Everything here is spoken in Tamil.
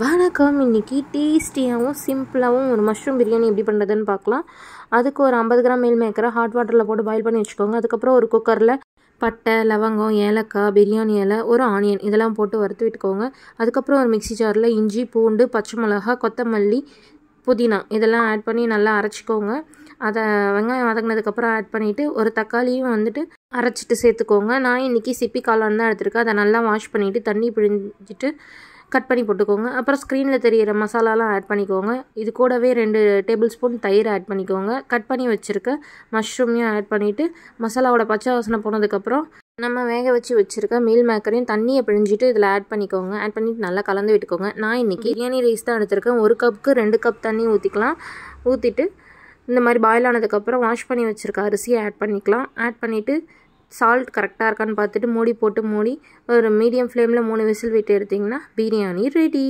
வணக்கம். இன்றைக்கி டேஸ்டியாகவும் சிம்பிளாகவும் ஒரு மஷ்ரூம் பிரியாணி எப்படி பண்ணுறதுன்னு பார்க்கலாம். அதுக்கு ஒரு 50 கிராம் மீல் மேக்கரை ஹாட் வாட்டரில் போட்டு பாயில் பண்ணி வச்சுக்கோங்க. அதுக்கப்புறம் ஒரு குக்கரில் பட்டை, லவங்கம், ஏலக்காய், பிரியாணி இலை, ஒரு ஆனியன் இதெல்லாம் போட்டு வறுத்து விட்டுக்கோங்க. அதுக்கப்புறம் ஒரு மிக்ஸி ஜாரில் இஞ்சி, பூண்டு, பச்சை மிளகாய், கொத்தமல்லி, புதினா இதெல்லாம் ஆட் பண்ணி நல்லா அரைச்சிக்கோங்க. அதை வெங்காயம் வதங்கினதுக்கப்புறம் ஆட் பண்ணிவிட்டு ஒரு தக்காளியும் அரைச்சிட்டு சேர்த்துக்கோங்க. நான் இன்றைக்கி சிப்பி காளான் தான் எடுத்துருக்கேன். அதை நல்லா வாஷ் பண்ணிவிட்டு தண்ணி பிழிஞ்சிட்டு கட் பண்ணி போட்டுக்கோங்க. அப்புறம் ஸ்க்ரீனில் தெரிகிற மசாலாலாம் ஆட் பண்ணிக்கோங்க. இது கூடவே 2 டேபிள் ஸ்பூன் தயிர் ஆட் பண்ணிக்கோங்க. கட் பண்ணி வச்சுருக்க மஷ்ரூமையும் ஆட் பண்ணிவிட்டு மசாலாவோட பச்சை வாசனை போனதுக்கப்புறம் நம்ம வேக வச்சுருக்க மீல் மேக்கரையும் தண்ணியை பிழிஞ்சிட்டு இதில் ஆட் பண்ணிக்கோங்க. ஆட் பண்ணிவிட்டு நல்லா கலந்து விட்டுக்கோங்க. நான் இன்றைக்கி பிரியாணி ரைஸ் தான் எடுத்திருக்கேன். 1 கப்புக்கு 2 கப் தண்ணி ஊற்றிக்கலாம். ஊற்றிட்டு இந்த மாதிரி பாயில் ஆனதுக்கப்புறம் வாஷ் பண்ணி வச்சுருக்க அரிசியை ஆட் பண்ணிக்கலாம். ஆட் பண்ணிவிட்டு சால்ட் கரெக்டாக இருக்கான்னு பார்த்துட்டு மூடி ஒரு மீடியம் ஃப்ளேமில் 3 விசில் விட்டு எடுத்திங்கன்னா பிரியாணி ரெடி.